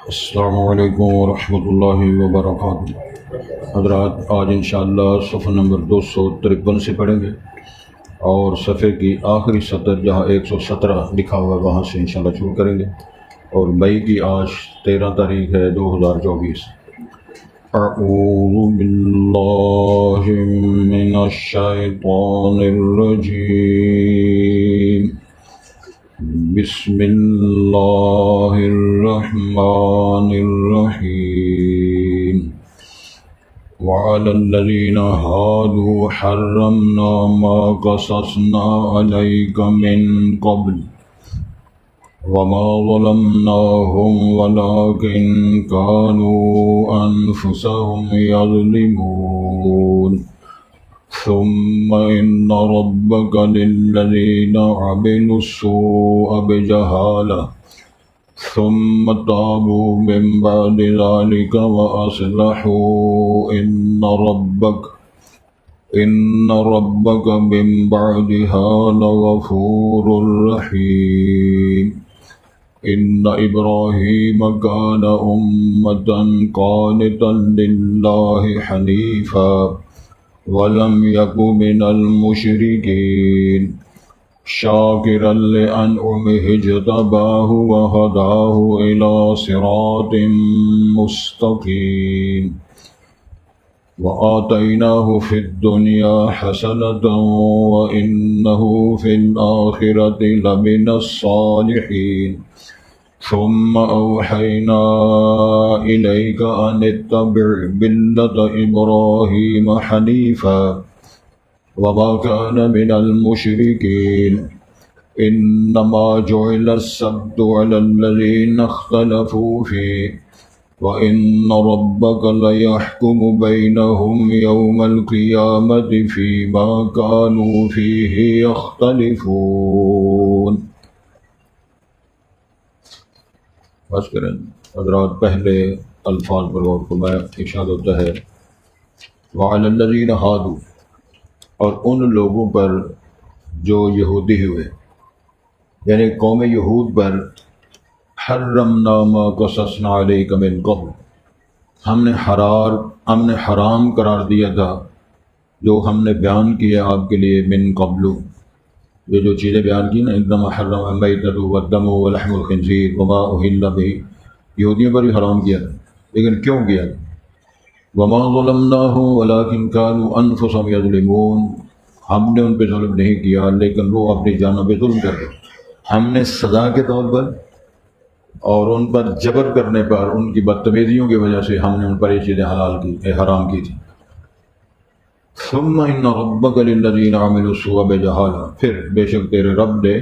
السلام علیکم ورحمۃ اللہ وبرکاتہ۔ حضرات، آج انشاءاللہ صفحہ نمبر 253 سے پڑھیں گے اور صفحے کی آخری سطر جہاں 117 لکھا ہوا ہے وہاں سے انشاءاللہ شروع کریں گے، اور مئی کی آج 13 تاریخ ہے 2024۔ اعوذ باللہ من الشیطان الرجیم، بسم اللہ الرحمن الرحیم۔ وعلى الذين هادوا حرمنا ما قصصنا عليك من قبل وما ظلمناهم ولكن كانوا أنفسهم يظلمون ثم إن ربك للذين عملوا السوء بجهالة ثم تابوا من بعد ذلك وأصلحوا إن ربك من بعدها لغفور رحيم۔ إن إبراهيم كان أمة قانتا لله حنيفا ولم يك من المشركين شاكرا لأنعمه اجتباه وهداه إلى صراط مستقيم وآتيناه في الدنيا حسنة وإنه في الآخرة لمن الصالحين ثم أوحينا إليك أن اتبع ملة إبراهيم حنيفا وما كان من المشركين إنما جعل السبت على الذين اختلفوا فيه وإن ربك ليحكم بينهم يوم القيامة فيما كانوا فيه يختلفون۔ بس کریں حضرات، پہلے الفاظ پر غور فرمائیں۔ ارشاد ہوتا ہے وعلی الذین ہادوا، اور ان لوگوں پر جو یہودی ہوئے، یعنی قوم یہود پر، حرمنا ما قصصنا علیک من قبل، ہم نے حرام قرار دیا تھا جو ہم نے بیان کیا آپ کے لیے، من قبل، یہ جو چیزیں بیان کی نا، ایک دم حرم المیتۃ والدم ولحم الخنزیر وما اہل بہ، یہودیوں پر بھی حرام کیا تھا، لیکن کیوں کیا تھا؟ وما ظلمناہم ولکن کانوا انفسہم یظلمون، ہم نے ان پہ ظلم نہیں کیا لیکن وہ اپنی جانوں پہ ظلم کر رہے۔ ہم نے سزا کے طور پر اور ان پر جبر کرنے پر، ان کی بدتمیزیوں کی وجہ سے ہم نے ان پر یہ چیزیں حرام کی تھی۔ ثم ان ربک للذین عملوا السوء بجہالہ، پھر بے شک تیرے رب نے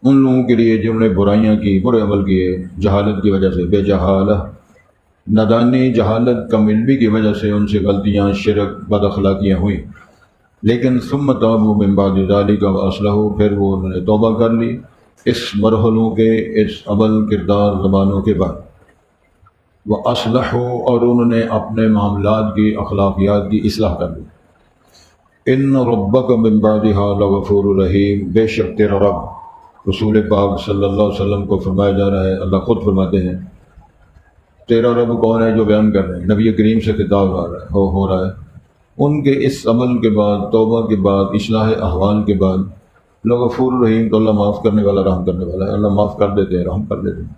ان لوگوں کے لیے جنہوں نے برائیاں کی، برے عمل کیے، جہالت کی وجہ سے، بے جہالہ، نادانی، جہالت، کم علمی کی وجہ سے ان سے غلطیاں، شرک، بد اخلاقیاں ہوئیں، لیکن ثم تابوا من بعد ذلک واصلحوا، پھر وہ انہوں نے توبہ کر لی اس مرحلوں کے، اس عمل، کردار، زبانوں کے بعد، واصلحوا، اور انہوں نے اپنے معاملات کی، اخلاقیات کی اصلاح کر لی۔ ان ربک من بعدها لغفور رحیم، بے شک تیرا رب، رسول پاک صلی اللہ علیہ وسلم کو فرمایا جا رہا ہے، اللہ خود فرماتے ہیں۔ تیرا رب کون ہے جو بیان کر رہے ہیں؟ نبی کریم سے خطاب ہو رہا ہے۔ ان کے اس عمل کے بعد، توبہ کے بعد، اصلاح احوال کے بعد، لغفور رحیم، تو اللہ معاف کرنے والا، رحم کرنے والا ہے، اللہ معاف کر دیتے ہیں، رحم کر دیتے ہیں۔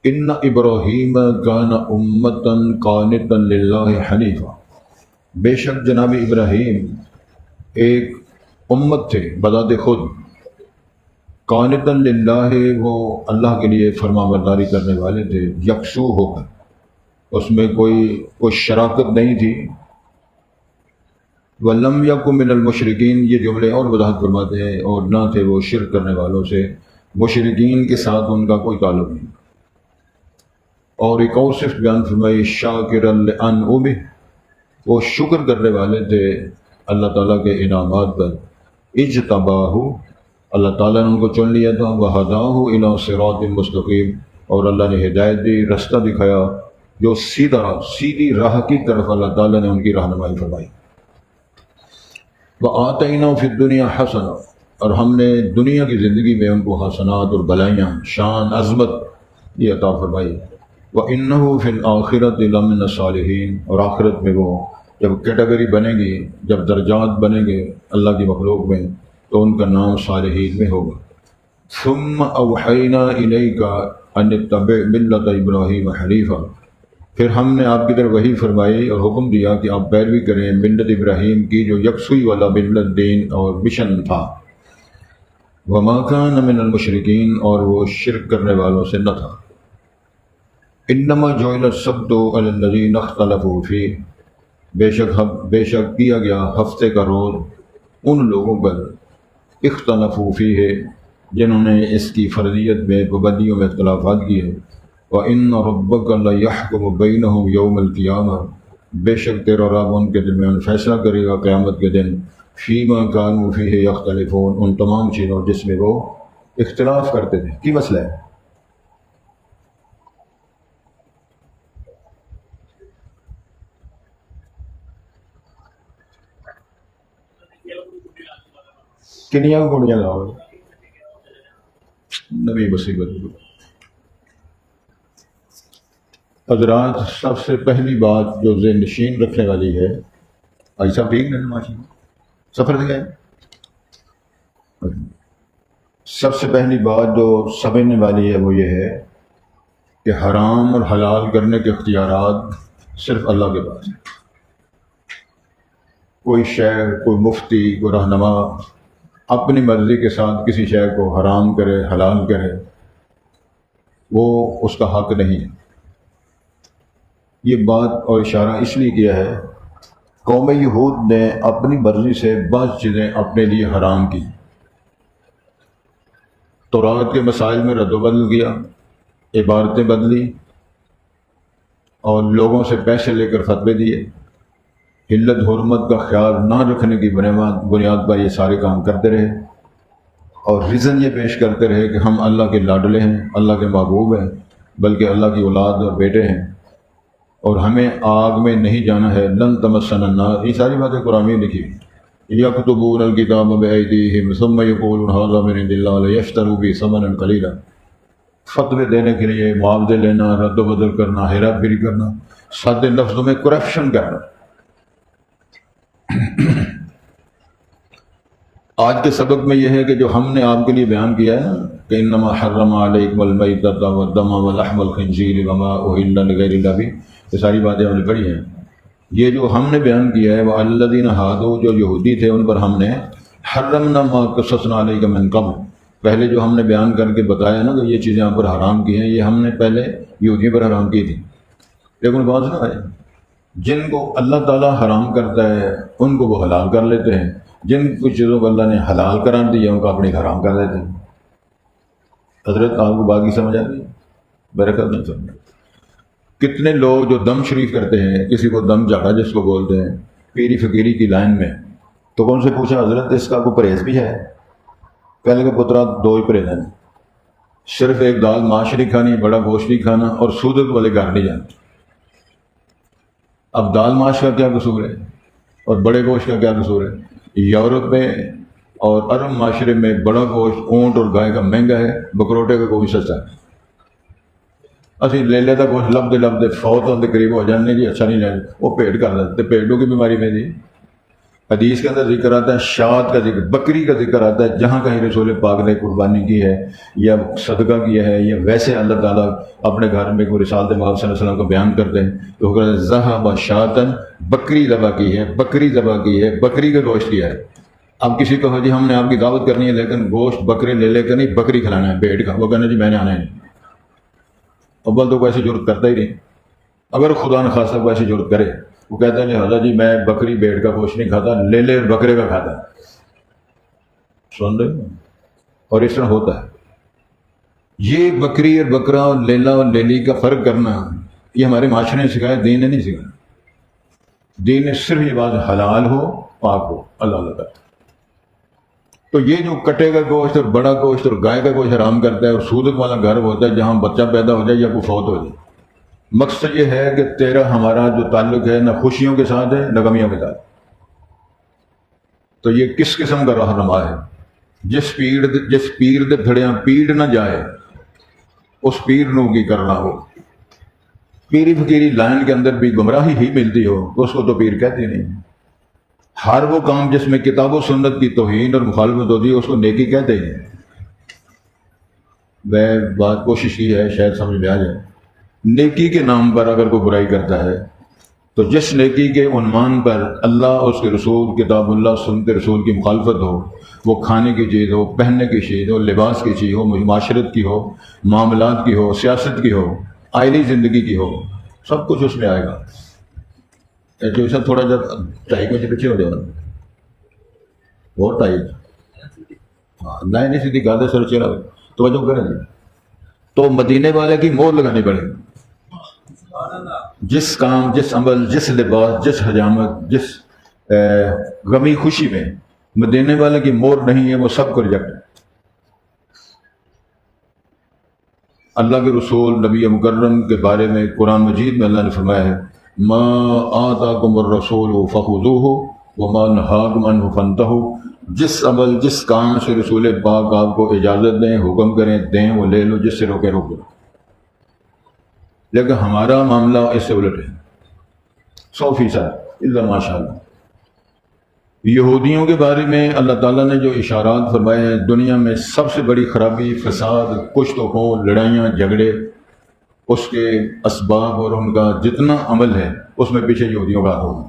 ان ابراہیم کان امۃ قانتا للہ حنیفا، بے شک جناب ابراہیم ایک امت تھے بذات خود، قانتا للہ، وہ اللہ کے لیے فرما برداری کرنے والے تھے، یکسو ہو کر، اس میں کوئی شراکت نہیں تھی۔ وَلَمْ يَكُنْ مِنَ الْمُشْرِكِينَ، یہ جملے اور وضاحت فرماتے ہیں، اور نہ تھے وہ شرک کرنے والوں سے، مشرکین کے ساتھ ان کا کوئی تعلق نہیں۔ اور ایک اور صفت بیان فرمائی، شاکرا لأنعمہ، وہ شکر کرنے والے تھے اللہ تعالیٰ کے انعامات پر، اجتباہ، اللہ تعالیٰ نے ان کو چن لیا تھا، وہداہ الی صراط مستقیم، اور اللہ نے ہدایت دی، رستہ دکھایا جو سیدھی راہ کی طرف اللہ تعالیٰ نے ان کی رہنمائی فرمائی۔ وَآتَيْنَا فِي الدُّنْيَا حَسَنَةً، اور ہم نے دنیا کی زندگی میں ان کو حسنات اور بلائیاں، شان، عظمت، یہ عطا فرمائی۔ وَإِنَّهُ فِي الْآخِرَةِ لَمِنَ الصَّالِحِينَ، اور آخرت میں وہ جب کیٹیگری بنے گی، جب درجات بنیں گے اللہ کی مخلوق میں، تو ان کا نام صالحین میں ہوگا۔ ثم اوحینا الیک ان اتبع ملت ابراہیم حنیفا، پھر ہم نے آپ کی طرف وحی فرمائی اور حکم دیا کہ آپ پیروی کریں ملت ابراہیم کی جو یکسوئی والا ملت دین اور مشن تھا۔ وما کان من المشرکین، اور وہ شرک کرنے والوں سے نہ تھا۔ انما جعل السبت علی الذین اختلفوا فیہ، بے شک کیا گیا ہفتے کا روز ان لوگوں پر اختلفوا فیہ جنہوں نے اس کی فرضیت میں پابندیوں میں اختلافات کیے۔ وَإِنَّ رَبَّكَ لَيَحْكُمُ بَيْنَهُمْ يَوْمَ الْقِيَامَةِ، بے شک تیرا رب ان کے درمیان فیصلہ کرے گا قیامت کے دن، فِيمَا كَانُوا فِيهِ يَخْتَلِفُونَ، ان تمام چیزوں جس میں وہ اختلاف کرتے تھے۔ کی مسئلہ ہے؟ کنیا کو کڑیاں لاؤ نبی مصیبت۔ حضرات، سب سے پہلی بات جو ذہن نشین رکھنے والی ہے، ایسا ٹھیک نہیں ماشی سفر سے گئے، سب سے پہلی بات جو سمجھنے والی ہے وہ یہ ہے کہ حرام اور حلال کرنے کے اختیارات صرف اللہ کے پاس ہیں۔ کوئی شیخ، کوئی مفتی، کوئی رہنما اپنی مرضی کے ساتھ کسی شے کو حرام کرے، حلال کرے، وہ اس کا حق نہیں ہے۔ یہ بات اور اشارہ اس لیے کیا ہے، قوم یہود نے اپنی مرضی سے بعض چیزیں اپنے لیے حرام کی، تورات کے مسائل میں رد و بدل کیا، عبارتیں بدلی، اور لوگوں سے پیسے لے کر فتوے دیے، حلت حرمت کا خیال نہ رکھنے کی بنیاد پر یہ سارے کام کرتے رہے، اور ریزن یہ پیش کرتے رہے کہ ہم اللہ کے لاڈلے ہیں، اللہ کے محبوب ہیں، بلکہ اللہ کی اولاد اور بیٹے ہیں، اور ہمیں آگ میں نہیں جانا ہے، لن تمسنا النار۔ یہ ساری باتیں قرآن میں لکھی ہوئی۔ یکتبون الکتاب بایدیہم ثم یقولون ھذا من عند اللہ لیشتروا بہ ثمنا قلیلا، فتوے دینے کے لیے معاوضے لینا، رد و بدل کرنا، ہیرا پھیری کرنا، سادے لفظوں میں کرپشن کرنا۔ آج کے سبق میں یہ ہے کہ جو ہم نے آپ کے لیے بیان کیا ہے نا کہ انما حرم علیکم المیتۃ والدم ولحم الخنزیر وما اہل لغیر اللہ بہ، یہ ساری باتیں ہم نے پڑھی ہیں۔ یہ جو ہم نے بیان کیا ہے وہ الذین ہادوا، جو یہودی تھے ان پر ہم نے حرمنا ما قصصنا علیک من قبل، پہلے جو ہم نے بیان کر کے بتایا نا کہ یہ چیزیں آپ پر حرام کی ہیں، یہ ہم نے پہلے یہودیوں پر حرام کی تھی۔ لیکن بات نہ ہے، جن کو اللہ تعالیٰ حرام کرتا ہے ان کو وہ حلال کر لیتے ہیں، جن کچھ چیزوں کو اللہ نے حلال قرار دیا ان کو اپنے حرام کر لیتے ہیں۔ حضرت آپ کو باقی سمجھ آ گئی؟ برکت نہیں سمجھ۔ کتنے لوگ جو دم شریف کرتے ہیں، کسی کو دم جھاڑا جس کو بولتے ہیں، پیری فقیری کی لائن میں، تو کون سے پوچھا حضرت اس کا کوئی پرہیز بھی ہے؟ پہلے کے پترا دو ہی پرہیز ہیں، صرف ایک دال ماش نہیں کھانی، بڑا گوشت نہیں کھانا، اور سودت والے گھر نہیں جانا۔ اب دال ماش کا کیا قصور ہے اور بڑے گوشت کا کیا قصور ہے؟ یورپ میں اور عرب معاشرے میں بڑا گوشت اونٹ اور گائے کا مہنگا ہے، بکروٹے کا گوشت سستا ہے۔ اسی لے لیتا گوشت لبدے فوت ہونے قریب ہو جانے جی اچھا نہیں لینا، وہ پیٹ کر دیتے، پیٹوں کی بیماری میں جی۔ حدیث کے اندر ذکر آتا ہے، شاد کا ذکر، بکری کا ذکر آتا ہے، جہاں کہیں رسول پاک نے قربانی کی ہے یا صدقہ کیا ہے یا ویسے اللہ تعالیٰ اپنے گھر میں کوئی رسالت محمد صلی اللہ علیہ وسلم کو بیان کرتے ہیں تو وہ کہتے ہیں ذہب شاتن، بکری ذبح کی ہے، بکری ذبح کی ہے، بکری کا گوشت کیا ہے۔ اب کسی کو جی ہم نے آپ کی دعوت کرنی ہے لیکن گوشت بکرے لے کر نہیں، بکری کھلانا ہے، پیٹ کا، وہ کہنا جی میں نے آنا ہے نہیں۔ اول تو ویسے ضرورت کرتا ہی نہیں، اگر خدا نخواستہ ویسے ضرورت کرے وہ کہتا ہے حضرت جی میں بکری بھیڑ کا گوشت نہیں کھاتا، لے بکرے کا کھاتا ہے۔ سن رہے ہیں؟ اور اس طرح ہوتا ہے۔ یہ بکری اور بکرا اور لیلا اور لیلی کا فرق کرنا یہ ہمارے معاشرے نے سکھایا، دین نے نہیں سکھایا۔ دین نے صرف یہ بات حلال ہو پاک ہو اللہ تعالیٰ۔ تو یہ جو کٹے کا گوشت اور بڑا گوشت اور گائے کا گوشت حرام کرتا ہے، اور سودت والا گھر ہوتا ہے جہاں بچہ پیدا ہو جائے یا کوئی فوت ہو جائے، مقصد یہ ہے کہ تیرا ہمارا جو تعلق ہے نہ خوشیوں کے ساتھ ہے نہ غمیوں کے ساتھ۔ تو یہ کس قسم کا رہنما ہے؟ جس پیر دے پھڑیاں پیڑ نہ جائے اس پیر نو کی کرنا ہو، پیری فقیری لائن کے اندر بھی گمراہی ہی ملتی ہو اس کو تو پیر کہتے نہیں۔ ہر وہ کام جس میں کتاب و سنت کی توہین اور مخالفت ہوتی ہے اس کو نیکی کہتے ہیں۔ میں بات کوشش کی ہے شاید سمجھ میں آ جائے۔ نیکی کے نام پر اگر کوئی برائی کرتا ہے تو جس نیکی کے عنوان پر اللہ، اس کے رسول، کتاب اللہ، سنت رسول کی مخالفت ہو، وہ کھانے کی چیز ہو، پہننے کی چیز ہو، لباس کی چیز ہو، معاشرت کی ہو، معاملات کی ہو، سیاست کی ہو، آئلی زندگی کی ہو، سب کچھ اس میں آئے گا۔ جو سب تھوڑا جب ٹائی کو پیچھے ہو جائے اور ٹائی نئے نہیں سیدھی گادے سر چلا توجہ کریں گے تو مدینے والے کی مور لگانی پڑے گی۔ جس کام، جس عمل، جس لباس، جس حجامت، جس غمی خوشی میں مدینے والے کی مور نہیں ہے وہ سب کو ریجیکٹ ہے۔ اللہ کے رسول نبی مکرم کے بارے میں قرآن مجید میں اللہ نے فرمایا ہے ما آتاکم الرسول فخذوہ وما نہاکم عنہ فانتہوا، جس عمل، جس کام سے رسول پاک آپ کو اجازت دیں، حکم کریں، دیں، وہ لے لو، جس سے روکے روک دو۔ لیکن ہمارا معاملہ اس سے الٹ ہے 100%، الا ماشاء اللہ۔ یہودیوں کے بارے میں اللہ تعالیٰ نے جو اشارات فرمائے ہیں، دنیا میں سب سے بڑی خرابی، فساد، کشت و خون، لڑائیاں، جھگڑے، اس کے اسباب اور ان کا جتنا عمل ہے اس میں پیچھے یہودیوں کا ہاتھ ہوگا۔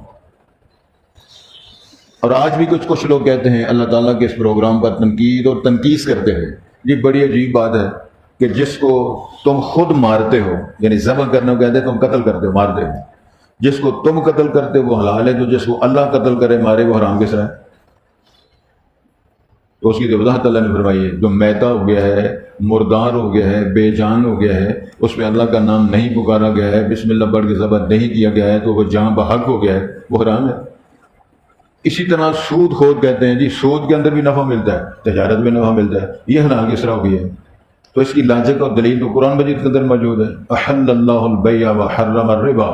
اور آج بھی کچھ لوگ کہتے ہیں اللہ تعالیٰ کے اس پروگرام پر تنقید اور تنقیس کرتے ہیں۔ یہ بڑی عجیب بات ہے کہ جس کو تم خود مارتے ہو، یعنی ذبح کرنے کو کہتے ہیں، تم قتل کرتے ہو، مارتے ہو، جس کو تم قتل کرتے ہو وہ حلال ہے، تو جس کو اللہ قتل کرے مارے وہ حرام کس طرح ہے؟ تو اس کی جو وضاحت اللہ نے فرمائی ہے، جو میتا ہو گیا ہے، مردار ہو گیا ہے، بے جان ہو گیا ہے، اس میں اللہ کا نام نہیں پکارا گیا ہے، بسم اللہ پڑھ کے ذبح نہیں کیا گیا ہے، تو وہ جان بحق ہو گیا ہے، وہ حرام ہے۔ اسی طرح سود خور کہتے ہیں جی سود کے اندر بھی نفع ملتا ہے، تجارت میں نفع ملتا ہے، یہ حلال کس طرح ہو گئی ہے؟ تو اس کی لاجک اور دلیل تو قرآن مجید کے اندر موجود ہے، احل اللہ البیع وحرم الربا،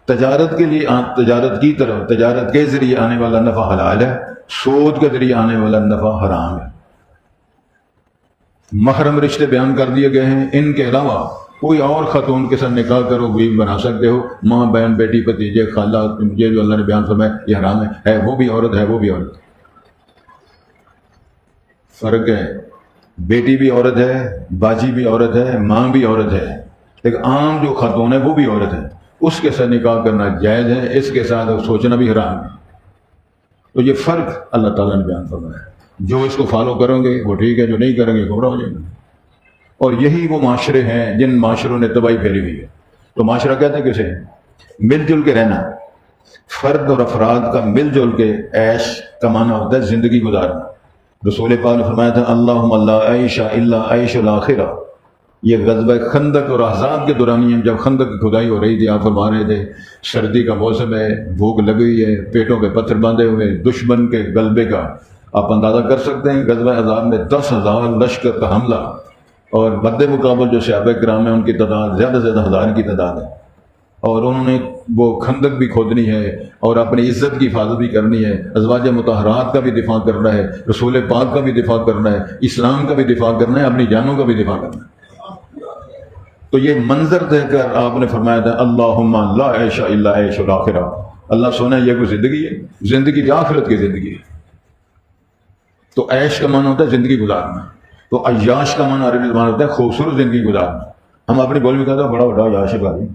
تجارت کے لیے، تجارت کی طرف، تجارت کے ذریعے آنے والا نفع حلال ہے، سود کے ذریعے آنے والا نفع حرام ہے۔ محرم رشتے بیان کر دیے گئے ہیں، ان کے علاوہ کوئی اور خاتون کے ساتھ نکاح کرو، بیوی بنا سکتے ہو، ماں، بہن، بیٹی، بھتیجے، خالہ، یہ جو اللہ نے بیان فرمایا یہ حرام ہے وہ بھی عورت ہے، وہ بھی عورت۔ فرق ہے، بیٹی بھی عورت ہے، باجی بھی عورت ہے، ماں بھی عورت ہے، لیکن عام جو خاتون ہے وہ بھی عورت ہے، اس کے ساتھ نکاح کرنا جائز ہے، اس کے ساتھ سوچنا بھی حرام ہے۔ تو یہ فرق اللہ تعالیٰ نے بیان فرمایا ہے، جو اس کو فالو کریں گے وہ ٹھیک ہے، جو نہیں کریں گے گمراہ ہو جائیں گے۔ اور یہی وہ معاشرے ہیں جن معاشروں نے تباہی پھیری ہوئی ہے۔ تو معاشرہ کہتے ہیں کسے؟ مل جل کے رہنا، فرد اور افراد کا مل جل کے عیش کا معنی ہوتا ہے زندگی گزارنا۔ رسول پاک نے فرمایا تھا اللہم لا عیش الا عیش الاخرہ۔ یہ غزوہ خندق اور احزاب کے دورانیے جب خندق کی کھدائی ہو رہی تھی، آپ فرما رہے تھے سردی کا موسم ہے، بھوک لگی ہے، پیٹوں پہ پتھر باندھے ہوئے، دشمن کے غلبے کا آپ اندازہ کر سکتے ہیں۔ غزوہ احزاب میں 10,000 لشکر کا حملہ، اور مد مقابل جو صحابہ کرام ہیں ان کی تعداد زیادہ سے زیادہ 1000 کی تعداد ہے، اور انہوں نے وہ خندق بھی کھودنی ہے اور اپنی عزت کی حفاظت بھی کرنی ہے، ازواج مطہرات کا بھی دفاع کرنا ہے، رسول پاک کا بھی دفاع کرنا ہے، اسلام کا بھی دفاع کرنا ہے، اپنی جانوں کا بھی دفاع کرنا ہے۔ تو یہ منظر دیکھ کر آپ نے فرمایا تھا اللہم لا عیش الا عیش الاخرہ۔ اللہ سونا یہ کوئی زندگی ہے؟ زندگی کی آخرت کی زندگی ہے۔ تو عیش کا معنی ہوتا ہے زندگی گزارنا، تو عیاش کا معنی عربی زبان ہوتا ہے خوبصورت زندگی گزارنا۔ ہم اپنی بول میں کہتے ہیں بڑا بڑا عیاش ہے بھائی،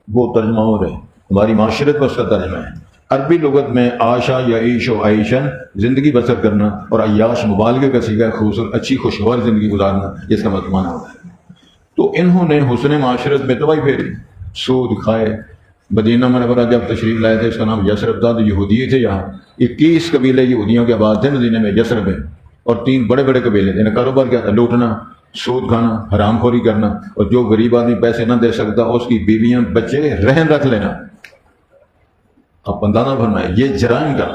وہ ترجمہ ہو رہے ہیں، ہماری معاشرت میں اس کا ترجمہ ہے۔ عربی لغت میں عاشا یا عیش و عیشن زندگی بسر کرنا، اور عیاش مبالغے کا صیغہ ہے، خوبصورت اچھی خوشگوار زندگی گزارنا، جس کا معنی ہوتا ہے۔ تو انہوں نے حسن معاشرت میں تباہی پھیری، سود کھائے۔ مدینہ منورہ جب تشریف لائے تھے، اس کا نام یثرب تھا، تو یہودی تھے یہاں 21 قبیلے یہودیوں کے آباد تھے مدینہ میں، یثرب میں، اور 3 بڑے بڑے قبیلے تھے۔ کاروبار کیا تھا؟ لوٹنا، سود کھانا، حرام خوری کرنا، اور جو غریب آدمی پیسے نہ دے سکتا اس کی بیویاں بچے رہن رکھ لینا۔ آپ اندازہ فرمائیں، یہ جرائم کا،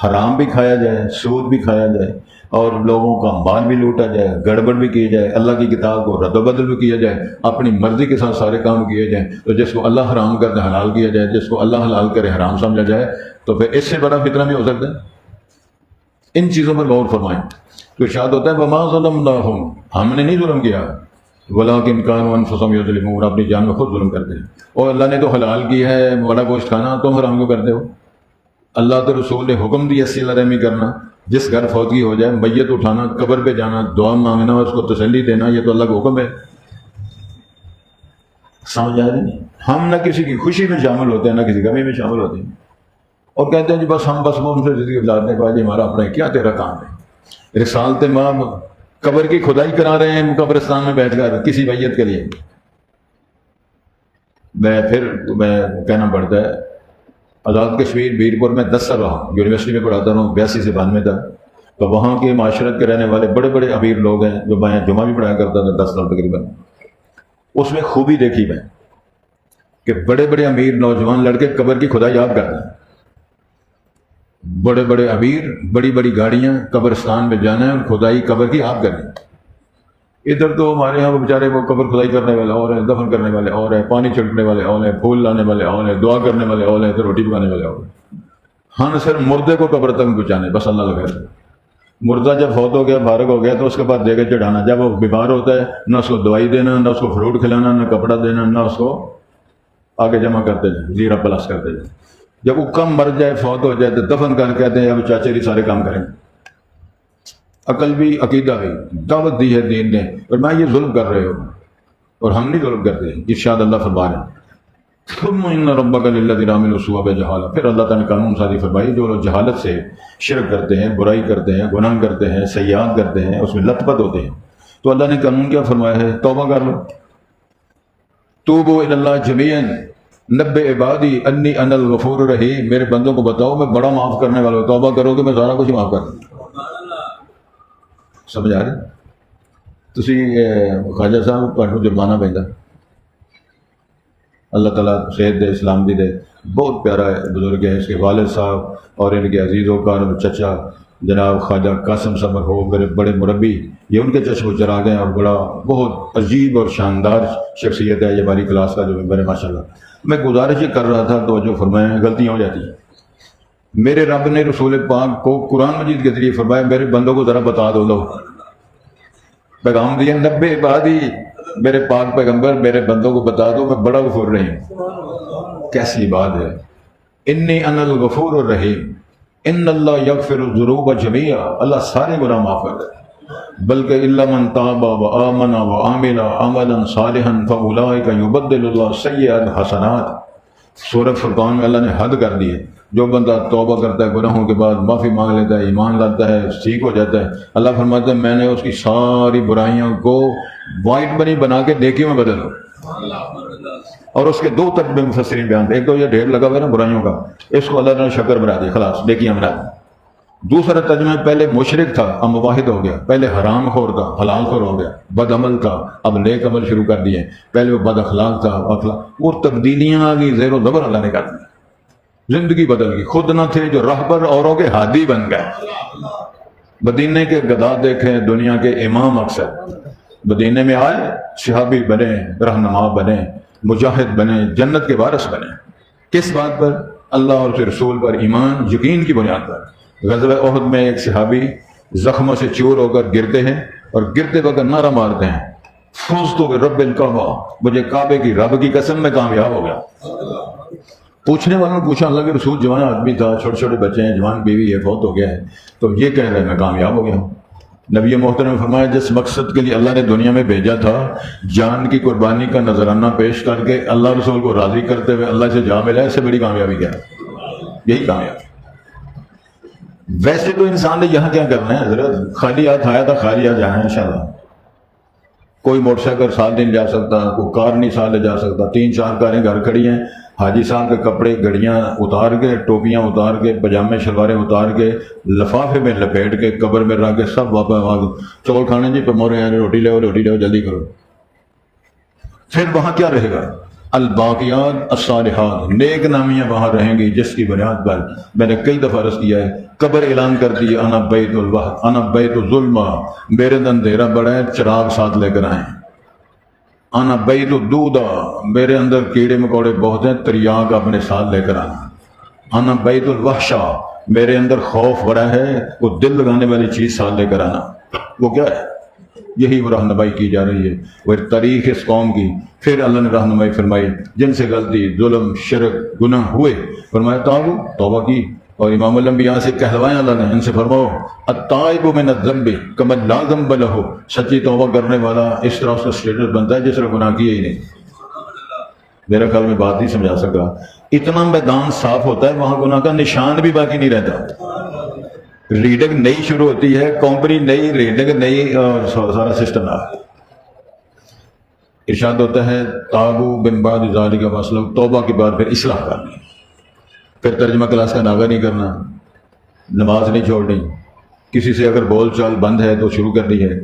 حرام بھی کھایا جائے، سود بھی کھایا جائے، اور لوگوں کا مال بھی لوٹا جائے، گڑبڑ بھی کی جائے، اللہ کی کتاب کو رد و بدل بھی کیا جائے، اپنی مرضی کے ساتھ سارے کام کیے جائیں، تو جس کو اللہ حرام کرتے حلال کیا جائے، جس کو اللہ حلال کرے حرام سمجھا جائے، تو پھر اس سے بڑا فتنہ بھی ہو سکتا ہے۔ ان چیزوں پر غور فرمائیں۔ تو ارشاد ہوتا ہے وما ظلمناہم، ہم نے نہیں ظلم کیا، ولیکن کانوا انفسہم یظلمون، اپنی جان میں خود ظلم کرتے ہیں۔ اور اللہ نے تو حلال کی ہے بڑا گوشت کھانا، تم حرام کیوں کرتے ہو؟ اللہ کے رسول نے حکم دیا صلہ رحمی کرنا، جس گھر فوتگی ہو جائے میت اٹھانا، قبر پہ جانا، دعا مانگنا، اس کو تسلی دینا، یہ تو اللہ کا حکم ہے۔ سمجھ آ رہی نہیں؟ ہم نہ کسی کی خوشی میں شامل ہوتے ہیں نہ کسی غمی میں شامل ہوتے ہیں، اور کہتے ہیں جی بس ہم بس وہ ان سے زندگی گزارنے کا جی ہمارا اپنا ہے، کیا تیرا کام ہے؟ رسالت امام قبر کی کھدائی کرا رہے ہیں قبرستان میں بیٹھ کر کسی میت کے لیے۔ میں کہنا پڑتا ہے، آزاد کشمیر بیرپور میں 10 سال رہا، یونیورسٹی میں پڑھاتا رہا، 82 سے 92 تک، تو وہاں کے معاشرت کے رہنے والے بڑے بڑے امیر لوگ ہیں، جو میں جمعہ بھی پڑھایا کرتا تھا 10 سال تقریباً۔ اس میں خوبی دیکھی میں کہ بڑے بڑے امیر نوجوان لڑکے قبر کی کھدائی آپ کرتے ہیں، بڑے بڑے امیر، بڑی بڑی گاڑیاں، قبرستان میں جانا ہے اور کھدائی قبر کی آپ کریں۔ ادھر تو ہمارے یہاں وہ بیچارے وہ قبر کھدائی کرنے والے اور ہیں، دفن کرنے والے اور ہیں، پانی چھڑکنے والے اور ہیں، پھول لانے والے اور ہیں، دعا کرنے والے اور ہیں، تو روٹی پکانے والے اور ہیں۔ ہاں صرف مردے کو قبر تک پہنچانے، بس اللہ کا خیر۔ مردہ جب فوت ہو گیا، فارغ ہو گیا، تو اس کے بعد دے کے چڑھانا۔ جب وہ بیمار ہوتا ہے، نہ اس کو دوائی دینا، نہ اس کو فروٹ کھلانا، نہ کپڑا دینا، نہ اس کو آگے جمع کرتے جائیں، زیرہ پلاس کرتے جائیں۔ جب وہ کم مر جائے، فوت ہو جائے، تو دفن کر کہتے ہیں اب چاچے جی سارے کام کریں۔ عقل بھی عقیدہ بھی دعوت دی ہے دین نے، اور میں یہ ظلم کر رہے ہو، اور ہم نہیں ظلم کرتے۔ ارشاد اللہ فرما رہے ہیں ثم ان ربک للذین عملوا السوء بجہالہ، پھر اللہ تعالیٰ نے قانون سازی فرمائی، جو لوگ جہالت سے شرک کرتے ہیں، برائی کرتے ہیں، گناہ کرتے ہیں، سیئات کرتے ہیں، اس میں لت پت ہوتے ہیں، تو اللہ نے قانون کیا فرمایا ہے؟ توبہ کر لو۔ توبوا الی اللہ جمیعا نبئ عبادی انی انا الغفور الرحیم، میرے بندوں کو بتاؤ میں بڑا معاف کرنے والا ہوں، توبہ کرو کہ میں سارا کچھ معاف کر دوں۔ سمجھ آ رہی؟ تسی خواجہ صاحب کو جرمانہ پہنتا، اللہ تعالیٰ صحت دے، اسلام دی دے، بہت پیارا ہے بزرگ ہے، اس کے والد صاحب اور ان کے عزیز و کار چچا جناب خواجہ قاسم صاحب ہو، میرے بڑے مربی، یہ ان کے چشم و چراغ ہیں، اور بڑا بہت عجیب اور شاندار شخصیت ہے یہ ہماری کلاس کا جو ممبر ہے ماشاء اللہ۔ میں گزارش یہ کر رہا تھا تو جو فرمائیں غلطیاں ہو جاتی ہیں۔ میرے رب نے رسول پاک کو قرآن مجید کے ذریعے فرمایا میرے بندوں کو ذرا بتا دو، لو پیغام دیا نبئ عبادی، میرے پاک پیغمبر میرے بندوں کو بتا دو میں بڑا غفور رحیم۔ کیسی بات ہے، انی انا الغفور الرحیم، ان اللہ یغفر الذنوب جمیعا، اللہ سارے گناہ معاف کر دے، بلکہ الا من تاب وآمن وعمل عملا صالحا فاولئک یبدل اللہ سیئات حسنات۔ سورۃ فرقان میں اللہ نے حد کر دی ہے، جو بندہ توبہ کرتا ہے گناہوں کے بعد، معافی مانگ لیتا ہے، ایمان لاتا ہے، ٹھیک ہو جاتا ہے، اللہ فرماتا ہے میں نے اس کی ساری برائیوں کو وائٹ بنی بنا کے نیکیوں میں بدل دوں۔ اور اس کے 2 ترجمے مفسرین بیان، ایک تو یہ ڈھیر لگا ہوا ہے نا برائیوں کا، اس کو اللہ نے شکر بنا دیا، خلاص نیکیاں بنا دی۔ دوسرا ترجمہ پہلے مشرک تھا اب موحد ہو گیا، پہلے حرام خور تھا حلال خور ہو گیا، بد عمل تھا اب نیک عمل شروع کر دیے، پہلے وہ بد اخلاق تھا اخلاق، وہ تبدیلیاں آ گئی، زیر و زبر اللہ نے کر دی، زندگی بدل گئی، خود نہ تھے جو رہبر اوروں کے ہادی بن گئے۔ مدینے کے گدا دیکھیں دنیا کے امام، اکثر مدینے میں آئے صحابی بنے، رہنما بنے، مجاہد بنے، جنت کے وارث بنے، کس بات پر؟ اللہ اور اس کے رسول پر ایمان یقین کی بنیاد پر۔ غزوہ احد میں ایک صحابی زخموں سے چور ہو کر گرتے ہیں، اور گرتے وقت نعرہ مارتے ہیں فزت برب الکعبہ، مجھے کعبے کی رب کی قسم میں کامیاب ہو گیا۔ پوچھنے والوں نے پوچھا اللہ کے رسول جوان آدمی تھا، چھوٹے چھوٹے بچے ہیں، جوان بیوی ہے، فوت ہو گیا ہے، تو یہ کہہ رہے ہیں میں کامیاب ہو گیا ہوں۔ نبی محترم نے فرمایا جس مقصد کے لیے اللہ نے دنیا میں بھیجا تھا، جان کی قربانی کا نذرانہ پیش کر کے اللہ رسول کو راضی کرتے ہوئے اللہ سے جا ملا، اس سے بڑی کامیابی کیا ہے؟ یہی کامیابی۔ ویسے تو انسان نے یہاں کیا کرنا ہے حضرت، خالی ہاتھ آیا تھا خالی ہاتھ جانا ہے انشاءاللہ۔ کوئی موٹر سائیکل ساتھ نہیں جا سکتا، کوئی کار نہیں ساتھ لے جا سکتا، 3-4 کاریں گھر کھڑی ہیں، حاجی صاحب کے کپڑے گھڑیاں اتار کے، ٹوپیاں اتار کے، پجامے شلواریں اتار کے، لفافے میں لپیٹ کے، قبر میں رکھ کے سب واپس چول کھانے جی پمورے ہیں، روٹی لے جلدی کرو۔ پھر وہاں کیا رہے گا؟ الباقیات الصالحات، نیک نامیاں وہاں رہیں گی، جس کی بنیاد پر میں نے کئی دفعہ عرض کیا ہے، قبر اعلان کرتی ہے انا بیت الوحد انا بیت الظلمہ، میرے اندھیرا بڑا ہے، چراغ ساتھ لے کر آئیں۔ انا بیت الدودہ، میرے اندر کیڑے مکوڑے بہت ہیں، تریاق اپنے ساتھ لے کر آنا۔ انا بیت الوحشہ، میرے اندر خوف بڑا ہے، وہ دل لگانے والی چیز ساتھ لے کر آنا۔ وہ کیا ہے؟ یہی وہ رہنمائی کی جا رہی ہے، وہ تاریخ اس قوم کی۔ پھر اللہ نے رہنمائی فرمائی جن سے غلطی، ظلم، شرک، گناہ ہوئے، فرمایا تابو، توبہ کی۔ اور امام الانبیاء سے کہلوائیں اللہ نے، ان سے فرماؤ التائب من الذنب کمن لا ذنب لہ، سچی توبہ کرنے والا اس طرح اس کا اسٹیٹس بنتا ہے جس نے گناہ کیا ہی نہیں۔ میرا خیال میں بات نہیں سمجھا سکا، اتنا میدان صاف ہوتا ہے وہاں گناہ کا نشان بھی باقی نہیں رہتا۔ ریڈنگ نئی شروع ہوتی ہے، کمپنی نئی، ریڈنگ نئی، اور سارا سسٹم آ ارشاد ہوتا ہے تابو من بعد ذالک فاصلحوا، توبہ کے بعد پھر اصلاح کرنی، پھر ترجمہ کلاس کا ناغہ نہیں کرنا، نماز نہیں چھوڑنی، کسی سے اگر بول چال بند ہے تو شروع کرنی ہے،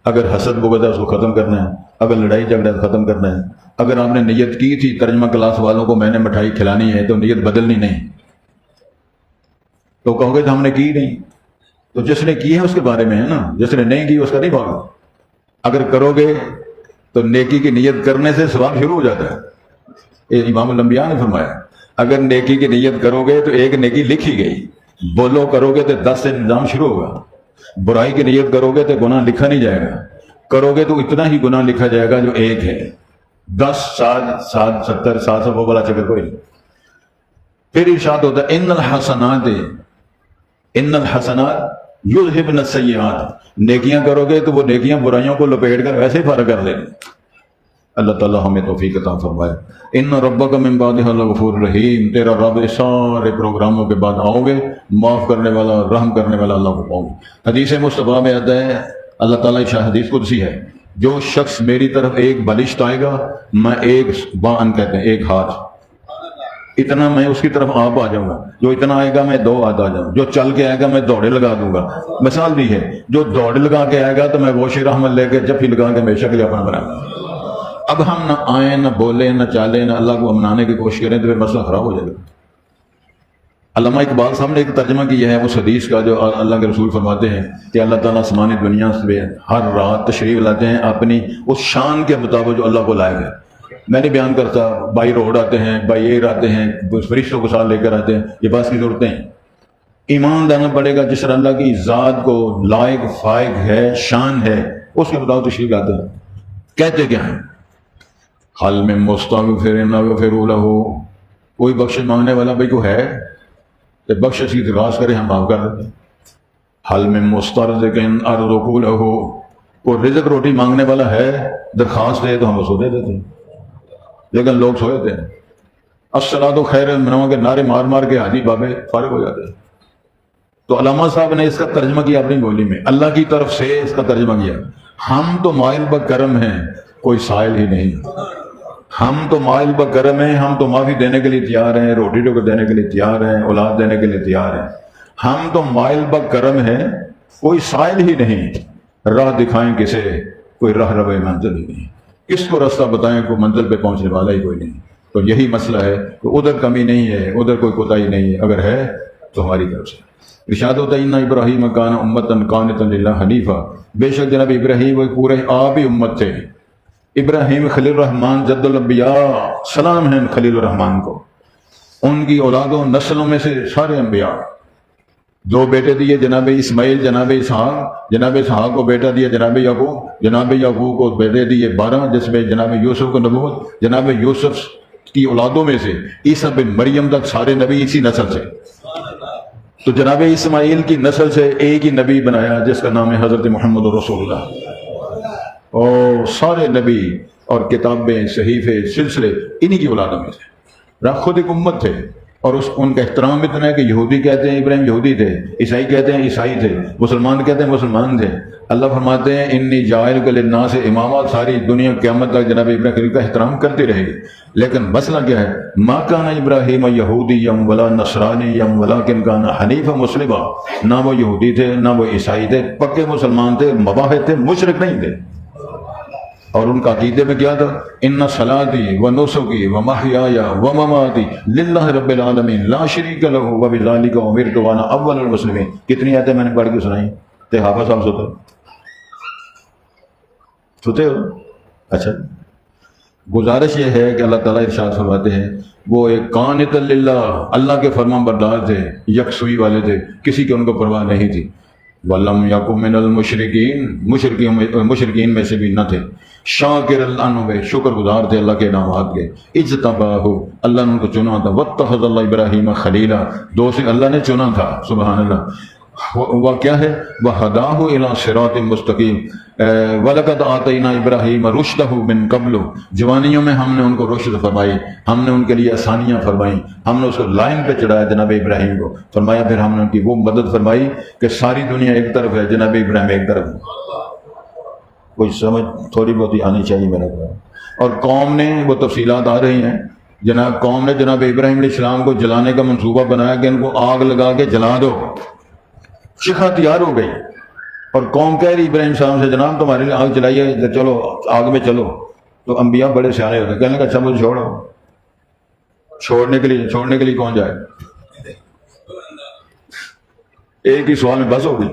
اگر حسد بغض ہے اس کو ختم کرنا ہے، اگر لڑائی جھگڑا ہے ختم کرنا ہے۔ اگر آپ نے نیت کی تھی ترجمہ کلاس والوں کو میں نے مٹھائی کھلانی ہے تو نیت بدلنی نہیں، تو کہو گے تو ہم نے کی نہیں، تو جس نے کی ہے اس کے بارے میں ہے نا، جس نے نہیں کی اس کا نہیں بھاگا۔ اگر کرو گے تو نیکی کی نیت کرنے سے ثواب شروع ہو جاتا ہے۔ یہ امام الانبیاء نے فرمایا اگر نیکی کی نیت کرو گے تو ایک نیکی لکھی گئی، بولو کرو گے تو 10 سے نظام شروع ہوگا، برائی کی نیت کرو گے تو گناہ لکھا نہیں جائے گا، کرو گے تو اتنا ہی گناہ لکھا جائے گا جو ایک ہے، 10 60 70 700 وہ بلا چکر کوئی نہیں۔ پھر ارشاد ہوتا ہے ان الحسنات یذہبن السیئات، نیکیاں کرو گے تو وہ نیکیاں برائیوں کو لپیٹ کر ویسے ہی فارغ کر دیں گے۔ اللہ تعالیٰ ہمیں توفیق عطا فرمائے۔ ان ربک من بعدہ لغفور رحیم، تیرا رب سارے پروگراموں کے بعد آؤ گے معاف کرنے والا، رحم کرنے والا اللہ کو پاؤ گے۔ حدیث مصطفیٰ میں آتا ہے، اللہ تعالیٰ کی حدیث قدسی ہے، جو شخص میری طرف ایک بالشت آئے گا، میں ایک بان کہتے ہیں ایک ہاتھ، اتنا میں اس کی طرف آپ آ جاؤں گا، جو اتنا آئے گا میں 2 ہاتھ آ جاؤں، جو چل کے آئے گا میں دوڑے لگا دوں گا۔ مثال بھی ہے، جو دوڑے لگا کے آئے گا تو میں وہ شیر احمد لے کے جب لگا کے ہمیشہ کے لیے اپنا بناؤں گا۔ اب ہم نہ آئیں نہ بولیں نہ چالیں نہ اللہ کو منانے کی کوشش کریں تو پھر مسئلہ خراب ہو جائے گا۔ علامہ اقبال صاحب نے ایک ترجمہ کیا ہے اس حدیث کا جو اللہ کے رسول فرماتے ہیں کہ اللہ تعالیٰ آسمانی دنیا سے ہر رات تشریف لاتے ہیں اپنی اس شان کے مطابق جو اللہ کو لائق ہے۔ میں نہیں بیان کرتا، بائی روڈ آتے ہیں، بائی ایئر آتے ہیں، فرشتوں کو ساتھ لے کر آتے ہیں، یہ بات کی ضرورتیں ہیں۔ ایمان لانا پڑے گا جس طرح اللہ کی ذات کو لائق فائق ہے، شان ہے، اس کے مطابق تشریف لاتے ہیں۔ کہتے کیا ہیں؟ حل میں مستغفر نغفر لہ، کوئی بخشش مانگنے والا بھائی کو ہے تو بخشش کی درخواست کرے ہم معاف کر دیتے ہیں۔ حل میں مسترزق ارزق لہ، کوئی رزق روٹی مانگنے والا ہے درخواست دے تو ہم اس کو دے دیتے ہیں، لیکن لوگ سوئے تھے۔ الصلاۃ خیر من النوم کے نعرے مار مار کے حاجی بابے فارغ ہو جاتے ہیں۔ تو علامہ صاحب نے اس کا ترجمہ کیا اپنی بولی میں، اللہ کی طرف سے اس کا ترجمہ کیا، ہم تو مائل بکرم ہیں، کوئی سائل ہی نہیں۔ ہم تو مائل بکرم ہیں، ہم تو معافی دینے کے لیے تیار ہیں، روٹی ٹوکر دینے کے لیے تیار ہیں، اولاد دینے کے لیے تیار ہیں۔ ہم تو مائل بکرم ہیں، کوئی سائل ہی نہیں۔ راہ دکھائیں کسے، کوئی راہ روے منزل ہی نہیں۔ کس کو راستہ بتائیں، کوئی منزل پہ پہنچنے والا ہی کوئی نہیں۔ تو یہی مسئلہ ہے کہ ادھر کمی نہیں ہے، ادھر کوئی کوتاہی نہیں ہے، اگر ہے تو ہماری طرف سے۔ ارشاد ہوتا ہے ان ابراہیم کان امۃ قانتا للہ حنیفا، بے شک جناب ابراہیم وہ پورے آپ ہی امت تھے۔ ابراہیم خلیل الرحمن جد الانبیاء، سلام ہے خلیل الرحمن کو، ان کی اولادوں نسلوں میں سے سارے انبیاء۔ 2 بیٹے دیے جناب اسماعیل، جناب اسحاق، جناب اسحاق کو بیٹا دیا جناب یعقوب، جناب یعقوب کو بیٹے دیے 12، جس میں جناب یوسف کو نبوت، جناب یوسف کی اولادوں میں سے عیسیٰ بن مریم تک سارے نبی اسی نسل سے۔ تو جناب اسماعیل کی نسل سے ایک ہی نبی بنایا جس کا نام ہے حضرت محمد رسول اللہ، اور سارے نبی اور کتابیں، صحیفے، سلسلے انہی کی اولادوں میں سے۔ خود ایک امت تھے، اور ان کا احترام اتنا ہے کہ یہودی کہتے ہیں ابراہیم یہودی تھے، عیسائی کہتے ہیں عیسائی تھے، مسلمان کہتے ہیں مسلمان تھے۔ اللہ فرماتے ہیں انی جاعلک للناس اماما، ساری دنیا قیامت تک جناب ابراہیم کا احترام کرتی رہے گی۔ لیکن مسئلہ کیا ہے؟ ما کان ابراہیم یہودیا ولا نصرانیا ولکن کان حنیفا مسلما، نہ وہ یہودی تھے نہ وہ عیسائی تھے، پکے مسلمان تھے، مواحد تھے، مشرک نہیں تھے۔ اور ان کا عقیدے میں کیا تھا؟ ان صلاتی و نسکی و محیای و مماتی للہ رب العالمین لا شریک لہ وبذالک امرت وانا اول المسلمین۔ کتنی آیتیں میں نے پڑھ کے سنائی تے حافظ صاحب سوتے ہو؟ اچھا، گزارش یہ ہے کہ اللہ تعالیٰ ارشاد فرماتے ہیں وہ ایک قانت للہ، اللہ کے فرمان بردار تھے، یکسوئی والے تھے، کسی کی ان کو پرواہ نہیں تھی۔ ولم یکن من المشرکین، مشرکین میں سے بھی نہ تھے، شاکر الانعم، شکر گزار تھے اللہ کے انعامات کے، اجتباہ، اللہ نے ان کو چنا تھا، واتخذ اللہ ابراہیم خلیلا، دوست اللہ نے چنا تھا، سبحان اللہ۔ وہ کیا ہے، وہداہ الی صراط مستقیم، وَلَقَدْ آتَيْنَا إِبْرَاهِيمَ رُشْدَهُ مِن قَبْلُ، جوانیوں میں ہم نے ان کو رشد فرمائی، ہم نے ان کے لیے آسانیاں فرمائیں، ہم نے اس کو لائن پہ چڑھایا جناب ابراہیم کو، فرمایا پھر ہم نے ان کی وہ مدد فرمائی کہ ساری دنیا ایک طرف ہے، جناب ابراہیم ایک طرف ہے۔ کوئی سمجھ تھوڑی بہت ہی آنی چاہیے میرا کو۔ اور قوم نے، وہ تفصیلات آ رہی ہیں، جناب قوم نے جناب ابراہیم علیہ السلام کو جلانے کا منصوبہ بنایا کہ ان کو آگ لگا کے جلا دو، شکھا تیار ہو گئی، اور قوم کہہ رہی ابراہیم صاحب سے جناب تمہارے لیے آگ جلائیے، چلو آگ میں چلو۔ تو انبیاء بڑے سیانے ہوتے ہیں، کہنے کا اچھا مجھے چھوڑو، چھوڑنے کے لیے کون جائے؟ ایک ہی سوال میں بس ہو گئی۔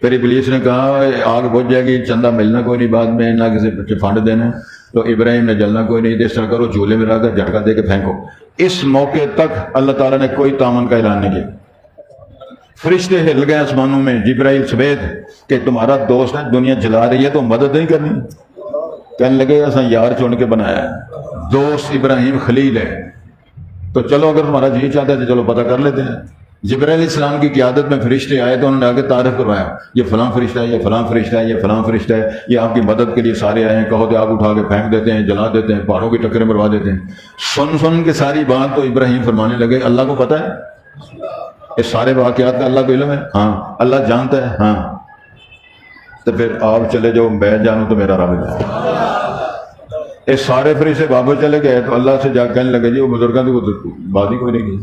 پھر ابلیس نے کہا آگ بجھ جائے گی، چندہ ملنا کوئی نہیں بعد میں، نہ کسی بچے فنڈ دینا، تو ابراہیم نے جلنا کوئی نہیں، اس طرح کرو جھولے میں رکھ کر جھٹکا دے کے پھینکو۔ اس موقع تک اللہ تعالیٰ نے کوئی تعاون کا اعلان نہیں کیا۔ فرشتے ہل گئے آسمانوں میں، جبرائیل سمیت، کہ تمہارا دوست ہے، دنیا جلا رہی ہے تو مدد نہیں کرنی۔ کہنے لگے ایسا یار چن کے بنایا ہے، دوست ابراہیم خلیل ہے، تو چلو اگر تمہارا جی چاہتا ہے تو چلو پتہ کر لیتے ہیں۔ جبرائیل علیہ السلام کی قیادت میں فرشتے آئے تو انہوں نے آگے تعارف کروایا، یہ فلاں فرشتہ ہے، یہ فلاں فرشتہ ہے، یہ فلاں فرشتہ ہے، یہ آپ کی مدد کے لیے سارے آئے ہیں، کہو تو آگ اٹھا کے پھینک دیتے ہیں، جلا دیتے ہیں، پہاڑوں کی ٹکریں مروا دیتے ہیں۔ سن کے ساری بات تو ابراہیم فرمانے لگے اللہ کو پتہ ہے، اس سارے واقعات کا اللہ کو علم ہے، ہاں اللہ جانتا ہے، ہاں تو پھر آپ چلے جاؤ، میں جانوں تو میرا رب ہے۔ اس سارے فرشتے واپس چلے گئے تو اللہ سے جا کہنے لگے جی وہ بزرگوں کی وہ بات ہی کوئی نہیں کی،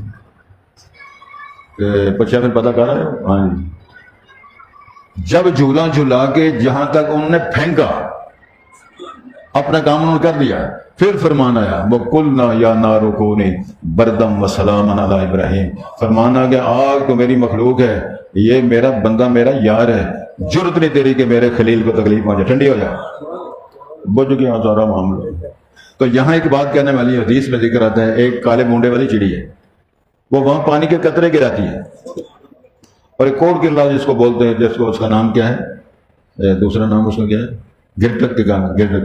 پچھا پھر پتہ کر رہے ہو؟ ہاں جی۔ جب جھولا جھلا کے جہاں تک انہوں نے پھینکا، اپنا کام انہوں نے کر دیا، پھر فرمان آیا وَقُلْنَا يَا نَارُ كُونِي بَرْدًا وَسَلَامًا عَلَىٰ إِبْرَاهِيمَ، فرمان آ گیا آگ تو میری مخلوق ہے، یہ میرا بندہ میرا یار ہے، جرت نہیں تیری کہ میرے خلیل کو تکلیف پہنچے، ٹھنڈی ہو جائے، بجھ گیا سارا معاملہ۔ تو یہاں ایک بات کہنے والی حدیث میں ذکر آتا ہے، ایک کالے مونڈے والی چڑی ہے، وہ وہاں پانی کے قطرے گراتی ہے، اور ایک کوڑ کرلا جس کو بولتے ہیں، جس کو اس کا نام کیا ہے، دوسرا نام اس کا کیا ہے، گرٹک کے گانا، گرٹک،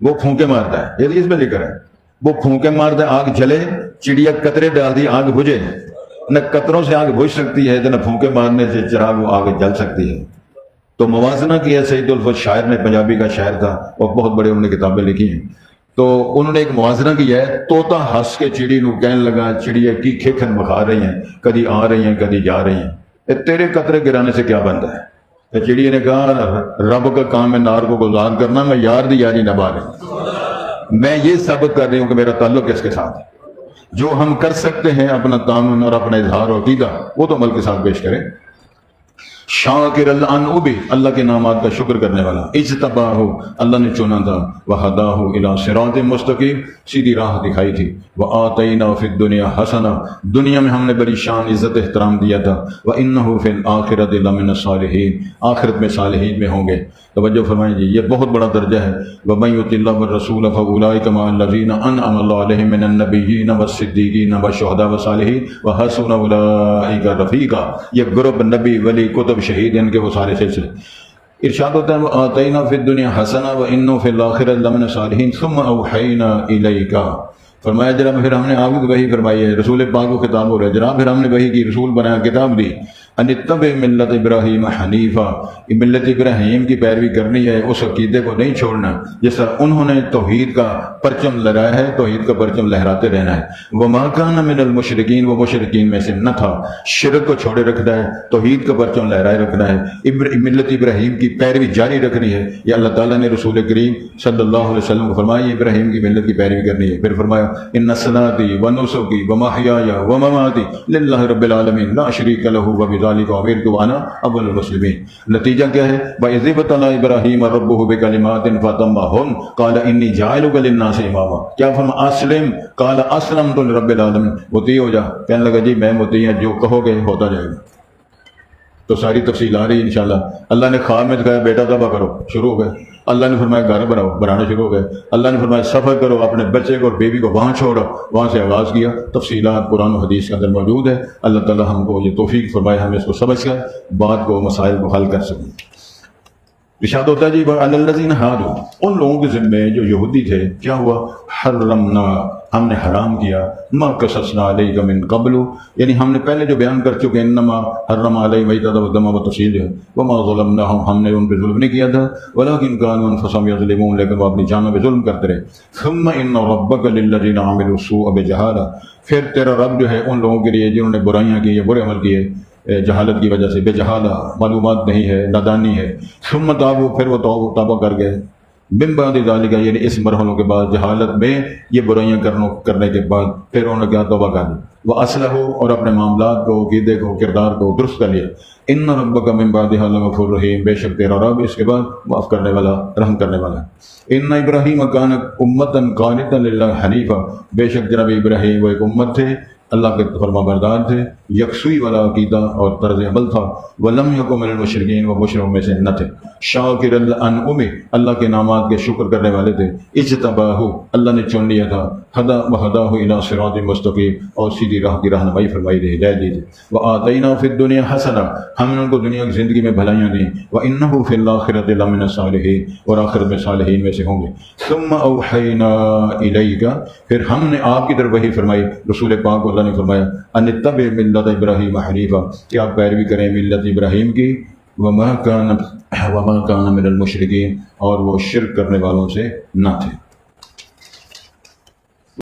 وہ پھونکے مارتا ہے، یہ اس میں ذکر ہے، وہ پھونکے مارتا ہے، آگ جلے، چڑیا قطرے ڈال دی آگ بجھے، نہ قطروں سے آگ بجھ سکتی ہے نہ پھونکے مارنے سے چراغ وہ آگ جل سکتی ہے۔ تو موازنہ کیا سعید الفت شاعر نے، پنجابی کا شاعر تھا، اور بہت بڑے انہوں نے کتابیں لکھی ہیں، تو انہوں نے ایک موازنہ کیا ہے، طوطا ہنس کے چڑی نو کہنے لگا چڑیا کی کھیکھن بکھا رہی ہیں، کدی آ رہی ہیں کدی جا رہی ہیں، تیرے قطرے گرانے سے کیا بنتا ہے؟ تو چڑیا نے کہا رب کا کام ہے نار کو گلزار کرنا، میں یار دی یاری نبھا رہی، میں یہ ثابت کر رہی ہوں کہ میرا تعلق کس کے ساتھ ہے۔ جو ہم کر سکتے ہیں اپنا تعاون اور اپنا اظہار و عقیدہ، وہ تو عمل کے ساتھ پیش کریں۔ شاکر الانعم، اللہ کے نامات کا شکر کرنے والا، اجتباہ، اللہ نے چنا تھا، وہداہ الی صراط مستقیم، سیدھی راہ دکھائی تھی، وآتینا فی الدنیا حسنہ، دنیا میں ہم نے بڑی شان عزت احترام دیا تھا، وانہ فی الآخرۃ لمن الصالحین، آخرت میں صالحین میں ہوں گے۔ توجہ فرمائیں جی، یہ بہت بڑا درجہ ہے، ومن یطع اللہ والرسول فاولئک مع الذین انعم اللہ علیہم من النبیین والصدیقین والشہداء والصالحین وحسن اولئک رفیقا، یہ گروپ نبی ولی کتب شہید ان کے وہ سارے سلسلے۔ ارشاد ہوتا ہے وآتینا فی الدنیا حسنہ وانہ فی الآخرۃ لمن الصالحین ثم اوحینا الیک، فرمایا جناب پھر ہم نے آپ کو وحی فرمائی ہے، رسول پاک کو خطاب ہو رہا ہے، جناب پھر ہم نے وحی کی، رسول بنایا، کتاب دی، ان اتبع ملت ابراہیم حنیفہ، ملت ابراہیم کی پیروی کرنی ہے، اس عقیدے کو نہیں چھوڑنا جس طرح انہوں نے توحید کا پرچم لہرایا ہے، توحید کا پرچم لہراتے رہنا ہے۔ وما کان من المشرکین، وہ مشرکین میں سے نہ تھا، شرک کو چھوڑے رکھنا ہے، توحید کا پرچم لہرائے رکھنا ہے، ملت ابراہیم کی پیروی جاری رکھنی ہے۔ یہ اللہ تعالیٰ نے رسول کریم صلی اللہ علیہ وسلم کو فرمایا ابراہیم کی ملت کی پیروی کرنی ہے۔ پھر فرمایا ان صلاتی ونسکی ومحیای ومماتی للہ رب العالمین لا شریک لہ وبذالک امرت وانا اول المسلمین۔ نتیجہ کیا ہے؟ وَإِذِ ابْتَلَىٰ إِبْرَاهِيمَ رَبُّهُ بِكَلِمَاتٍ فَأَتَمَّهُنَّ قَالَ إِنِّي جَاعِلُكَ لِلنَّاسِ إِمَامًا، کیا فرمایا اسلم، قال اسلمت لرب العالمین، مطیع ہو جا، کہنے لگا جی میں مطیع ہوں، جو کہو گے ہوتا جائے گا۔ تو ساری تفصیل آ رہی ہے انشاءاللہ۔ اللہ نے خواب میں دکھایا بیٹا ذبح کرو، شروع ہو گئے، اللہ نے فرمایا گھر بناؤ، بنانا شروع ہو گئے۔ اللہ نے فرمایا سفر کرو، اپنے بچے کو اور بیوی کو وہاں چھوڑو، وہاں سے آغاز کیا۔ تفصیلات قرآن و حدیث کے اندر موجود ہے۔ اللہ تعالیٰ ہم کو یہ توفیق فرمائے ہم اس کو سمجھ کر بات کو مسائل کو حل کر سکیں۔ ارشاد ہوتا ہے جی وَعَلَى الَّذِينَ هَادُوا، ان لوگوں کے ذمے جو یہودی تھے کیا ہوا، حرمنا، ہم نے حرام کیا، ما قصصنا علیک من قبل، یعنی ہم نے پہلے جو بیان کر چکے، انما حرم علیہ المیتۃ والدم والتفصیل ہے، وما ظلمناہم، ہم نے ان پہ ظلم نہیں کیا تھا، ولکن کانوا انفسہم یظلمون، لیکن وہ اپنی جانوں پہ ظلم کرتے رہے۔ ثم ان ربک للذین عملوا السوء بجہالہ، پھر تیرا رب جو ہے ان لوگوں کے لیے جنہوں نے برائیاں کی یا برے عمل کیے جہالت کی وجہ سے، بے جہالہ، معلومات نہیں ہے، نادانی ہے، ثم تابوا، پھر وہ توبہ کر گئے، من بعد ذالک، یعنی اس مرحلوں کے بعد، جہالت میں یہ برائیاں کرنے کے بعد پھر انہوں نے کیا توبہ کر لی، وہ اصلحوا، اور اپنے معاملات کو، عقیدے کو، کردار کو درست کر لیا۔ ان ربک من بعدھا لغفور رحیم، بے شک تیرا رب اس کے بعد معاف کرنے والا، رحم کرنے والا ہے۔ ان ابراہیم کان امۃ قانتا للہ حنیفا، بے شک جناب ابراہیم وہ ایک امت تھے، اللہ کے فرما بردار تھے، یکسوئی والا عقیدہ اور طرز عمل تھا، ولم یکن من المشرکین، وہ مشرکوں میں سے نہ تھے، شاکر الانعم، اللہ کے انعامات کے شکر کرنے والے تھے، اجتباہ، اللہ نے چن لیا تھا، وہداہ الی صراط مستقیم، اور سیدھی راہ کی رہنمائی فرمائی دی، ہدایت دی تھی، وآتیناہ فی الدنیا حسنہ، ہم نے ان کو دنیا کی زندگی میں بھلائیاں دیں، وانہ فی الاخرۃ لمن الصالحین، اور آخرت میں صالحین میں سے ہوں گے۔ ثم اوحینا الیک، پھر ہم نے آپ کی طرف وحی فرمائی، رسول پاک کو اللہ نے فرمایا، ان اتبع ملت ابراہیم حنیفا، کہ آپ پیروی کریں ملت ابراہیم کی، وما کان من المشرکین، اور وہ شرک کرنے والوں سے نہ تھے۔